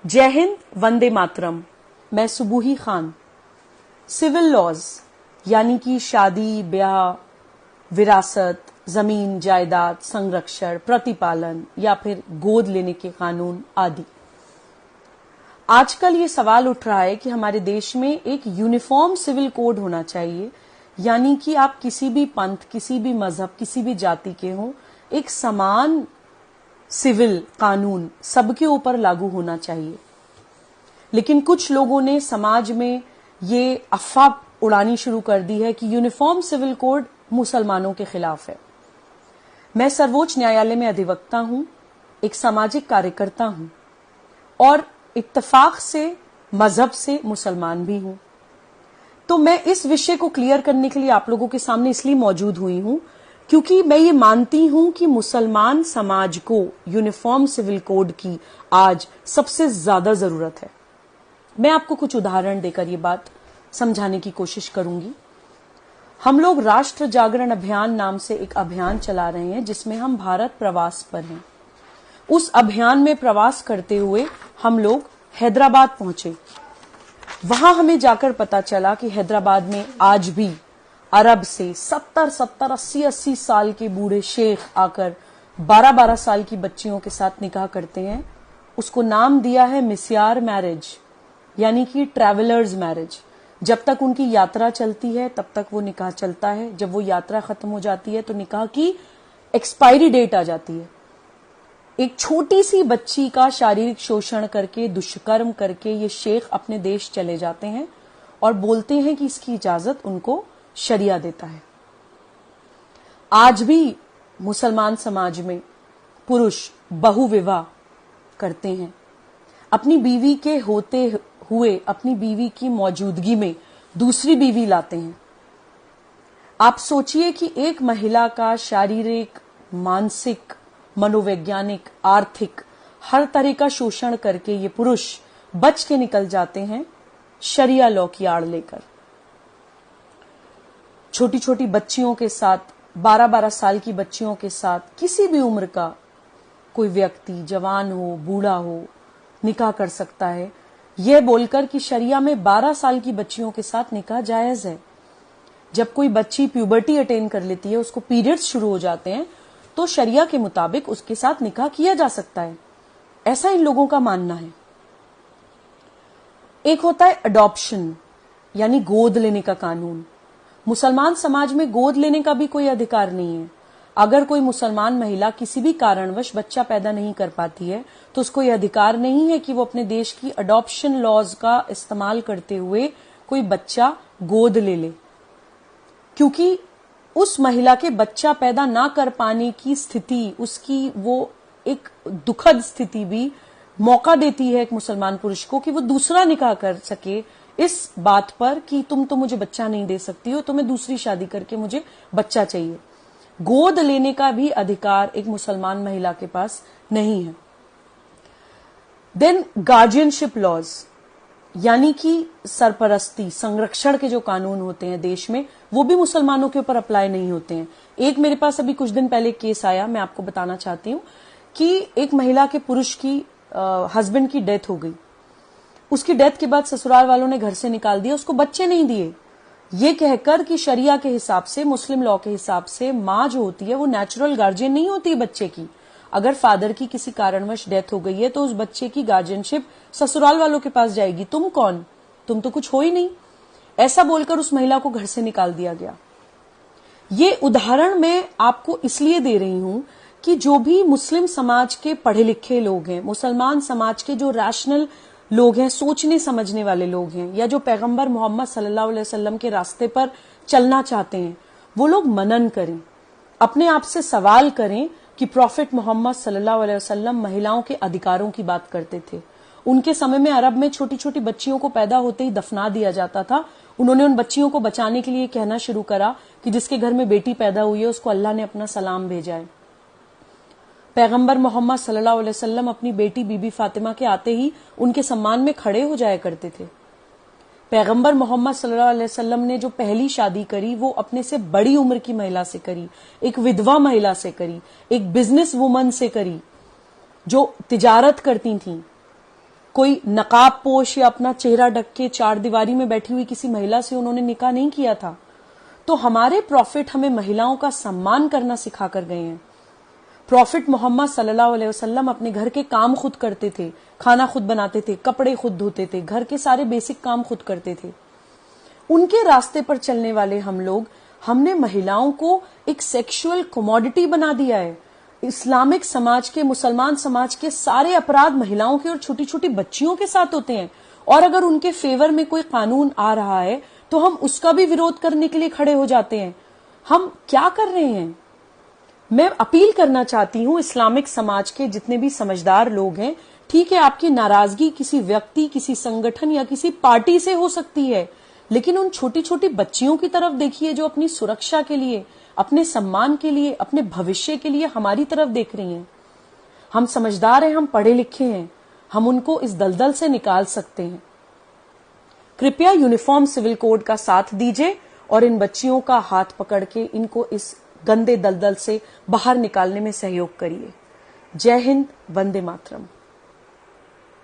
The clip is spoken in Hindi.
जय हिंद, वंदे मातरम। मैं सुबूही खान। सिविल लॉज यानी कि शादी, ब्याह, विरासत, जमीन जायदाद, संरक्षण, प्रतिपालन या फिर गोद लेने के कानून आदि। आजकल ये सवाल उठ रहा है कि हमारे देश में एक यूनिफॉर्म सिविल कोड होना चाहिए, यानी कि आप किसी भी पंथ, किसी भी मजहब, किसी भी जाति के हों, एक समान सिविल कानून सबके ऊपर लागू होना चाहिए। लेकिन कुछ लोगों ने समाज में ये अफवाह उड़ानी शुरू कर दी है कि यूनिफॉर्म सिविल कोड मुसलमानों के खिलाफ है। मैं सर्वोच्च न्यायालय में अधिवक्ता हूं, एक सामाजिक कार्यकर्ता हूं और इत्तेफाक से मजहब से मुसलमान भी हूं। तो मैं इस विषय को क्लियर करने के लिए आप लोगों के सामने इसलिए मौजूद हुई हूं क्योंकि मैं ये मानती हूं कि मुसलमान समाज को यूनिफॉर्म सिविल कोड की आज सबसे ज्यादा जरूरत है। मैं आपको कुछ उदाहरण देकर ये बात समझाने की कोशिश करूंगी। हम लोग राष्ट्र जागरण अभियान नाम से एक अभियान चला रहे हैं जिसमें हम भारत प्रवास पर हैं। उस अभियान में प्रवास करते हुए हम लोग हैदराबाद पहुंचे। वहां हमें जाकर पता चला कि हैदराबाद में आज भी अरब से 70-70, 80-80 साल के बूढ़े शेख आकर 12-12 साल की बच्चियों के साथ निकाह करते हैं। उसको नाम दिया है मिस्यार मैरिज, यानी कि ट्रैवलर्स मैरिज। जब तक उनकी यात्रा चलती है तब तक वो निकाह चलता है। जब वो यात्रा खत्म हो जाती है तो निकाह की एक्सपायरी डेट आ जाती है। एक छोटी सी बच्ची का शारीरिक शोषण करके, दुष्कर्म करके ये शेख अपने देश चले जाते हैं और बोलते हैं कि इसकी इजाजत उनको शरिया देता है। आज भी मुसलमान समाज में पुरुष बहुविवाह करते हैं। अपनी बीवी के होते हुए अपनी बीवी की मौजूदगी में दूसरी बीवी लाते हैं। आप सोचिए कि एक महिला का शारीरिक, मानसिक, मनोवैज्ञानिक, आर्थिक हर तरह का शोषण करके ये पुरुष बच के निकल जाते हैं शरिया लॉ की आड़ लेकर। छोटी छोटी बच्चियों के साथ, 12-12 साल की बच्चियों के साथ किसी भी उम्र का कोई व्यक्ति, जवान हो, बूढ़ा हो, निकाह कर सकता है, यह बोलकर कि शरिया में 12 साल की बच्चियों के साथ निकाह जायज है। जब कोई बच्ची प्यूबर्टी अटेन कर लेती है, उसको पीरियड्स शुरू हो जाते हैं, तो शरिया के मुताबिक उसके साथ निकाह किया जा सकता है। ऐसा इन लोगों का मानना है। एक होता है अडॉप्शन, यानी गोद लेने का कानून। मुसलमान समाज में गोद लेने का भी कोई अधिकार नहीं है। अगर कोई मुसलमान महिला किसी भी कारणवश बच्चा पैदा नहीं कर पाती है तो उसको यह अधिकार नहीं है कि वो अपने देश की अडॉप्शन लॉज का इस्तेमाल करते हुए कोई बच्चा गोद ले ले, क्योंकि उस महिला के बच्चा पैदा ना कर पाने की स्थिति, उसकी वो एक दुखद स्थिति भी मौका देती है एक मुसलमान पुरुष को कि वो दूसरा निकाह कर सके इस बात पर कि तुम तो मुझे बच्चा नहीं दे सकती हो, तो मैं दूसरी शादी करके मुझे बच्चा चाहिए। गोद लेने का भी अधिकार एक मुसलमान महिला के पास नहीं है। देन गार्जियनशिप लॉज, यानी कि सरपरस्ती, संरक्षण के जो कानून होते हैं देश में, वो भी मुसलमानों के ऊपर अप्लाई नहीं होते हैं। एक मेरे पास अभी कुछ दिन पहले केस आया, मैं आपको बताना चाहती हूँ कि एक महिला के पुरुष की हस्बैंड की डेथ हो गई। उसकी डेथ के बाद ससुराल वालों ने घर से निकाल दिया, उसको बच्चे नहीं दिए, ये कहकर कि शरिया के हिसाब से, मुस्लिम लॉ के हिसाब से माँ जो होती है वो नेचुरल गार्जियन नहीं होती है बच्चे की। अगर फादर की किसी कारणवश डेथ हो गई है तो उस बच्चे की गार्जियनशिप ससुराल वालों के पास जाएगी। तुम कौन, तुम तो कुछ हो ही नहीं। ऐसा बोलकर उस महिला को घर से निकाल दिया गया। ये उदाहरण मैं आपको इसलिए दे रही हूं कि जो भी मुस्लिम समाज के पढ़े लिखे लोग हैं, मुसलमान समाज के जो रैशनल लोग हैं, सोचने समझने वाले लोग हैं, या जो पैगंबर मोहम्मद सल्लल्लाहु अलैहि वसल्लम के रास्ते पर चलना चाहते हैं, वो लोग मनन करें, अपने आप से सवाल करें कि प्रॉफिट मोहम्मद सल्लल्लाहु अलैहि वसल्लम महिलाओं के अधिकारों की बात करते थे। उनके समय में अरब में छोटी छोटी बच्चियों को पैदा होते ही दफना दिया जाता था। उन्होंने उन बच्चियों को बचाने के लिए कहना शुरू करा कि जिसके घर में बेटी पैदा हुई है उसको अल्लाह ने अपना सलाम भेजा है। पैगंबर मोहम्मद सल्लल्लाहु अलैहि वसल्लम अपनी बेटी बीबी फातिमा के आते ही उनके सम्मान में खड़े हो जाया करते थे। पैगंबर मोहम्मद सल्लल्लाहु अलैहि वसल्लम ने जो पहली शादी करी वो अपने से बड़ी उम्र की महिला से करी, एक विधवा महिला से करी, एक बिजनेस वुमन से करी जो तिजारत करती थीं। कोई नकाब पोश या अपना चेहरा ढक के चार दीवारी में बैठी हुई किसी महिला से उन्होंने निकाह नहीं किया था। तो हमारे प्रॉफिट हमें महिलाओं का सम्मान करना सिखा कर गए हैं। प्रॉफिट मोहम्मद सल्लल्लाहु अलैहि वसल्लम अपने घर के काम खुद करते थे, खाना खुद बनाते थे, कपड़े खुद धोते थे, घर के सारे बेसिक काम खुद करते थे। उनके रास्ते पर चलने वाले हम लोग, हमने महिलाओं को एक सेक्सुअल कमोडिटी बना दिया है। इस्लामिक समाज के, मुसलमान समाज के सारे अपराध महिलाओं के और छोटी छोटी बच्चियों के साथ होते हैं, और अगर उनके फेवर में कोई कानून आ रहा है तो हम उसका भी विरोध करने के लिए खड़े हो जाते हैं। हम क्या कर रहे हैं? मैं अपील करना चाहती हूं इस्लामिक समाज के जितने भी समझदार लोग हैं, ठीक है आपकी नाराजगी किसी व्यक्ति, किसी संगठन या किसी पार्टी से हो सकती है, लेकिन उन छोटी छोटी बच्चियों की तरफ देखिए जो अपनी सुरक्षा के लिए, अपने सम्मान के लिए, अपने भविष्य के लिए हमारी तरफ देख रही हैं। हम समझदार हैं, हम पढ़े लिखे हैं, हम उनको इस दलदल से निकाल सकते हैं। कृपया यूनिफॉर्म सिविल कोड का साथ दीजिए और इन बच्चियों का हाथ पकड़ के इनको इस गंदे दलदल से बाहर निकालने में सहयोग करिए। जय हिंद, वंदे मातरम।